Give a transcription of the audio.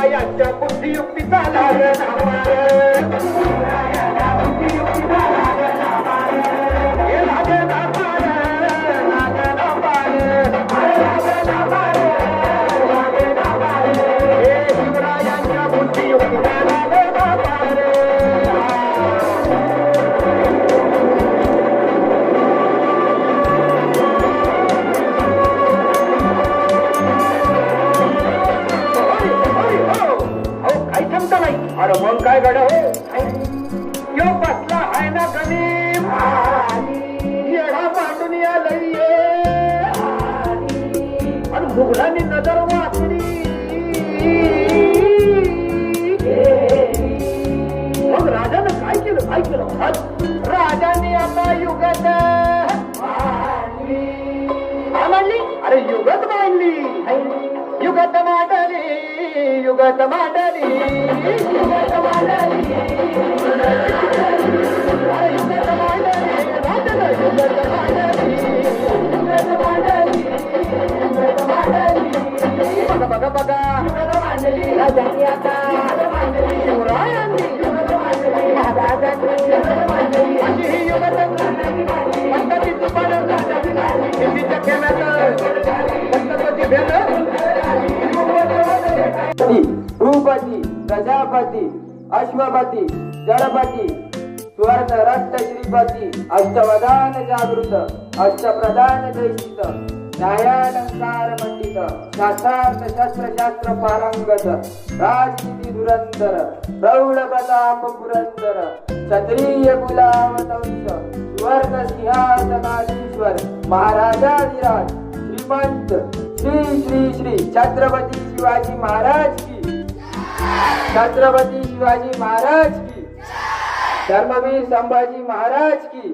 शिवरायांच्या बुद्धियुक्तीचा लागला मार. शिवरायांच्या बुद्धियुक्तीचा लागला मार. हे लागला मार, लागला मार, लागला मार, लागला मार. हे शिवरायांच्या बुद्धियुक्तीचा लागला मार. अरे मग काय गड हो यो बसला आहे ना गणित येडा मांडून आलंय आणि मुघलांनी नजर वाचली. मग राजानं काय केलं काय केलं राजाने आता युगत मांडली. अरे युगत मांडली युगत मांडली युगत मांडली युगत मांडली युगत मांडली राजानं युगत मांडली युगत मांडली युगत मांडली. बघा बघा बघा युगत मांडली राजांनी आता शिवरायांनी युगत मांडली महाराजांनी युगत मांडली अशी ही युगत पद्धतीचं पालन हिंदीच्या खेळात छत्रपती भेद भूपती प्रजापती अश्वपती जडपती स्वर्ण रक्त श्रीपती अष्टवदान जागृत अष्टप्रधान जयसित न्यायालंकार मंडित शास्त्रार्थ शस्त्रशास्त्र पारंगत राजनीती धुरंधर प्रौढ प्रताप पुरंदर क्षत्रिय कुलावतंश सुवर्ण सिंहासनाधीश्वर महाराजाधिराज श्रीमंत श्री श्री श्री छत्रपती शिवाजी महाराज की छत्रपती शिवाजी महाराज की धर्मवीर संभाजी महाराज की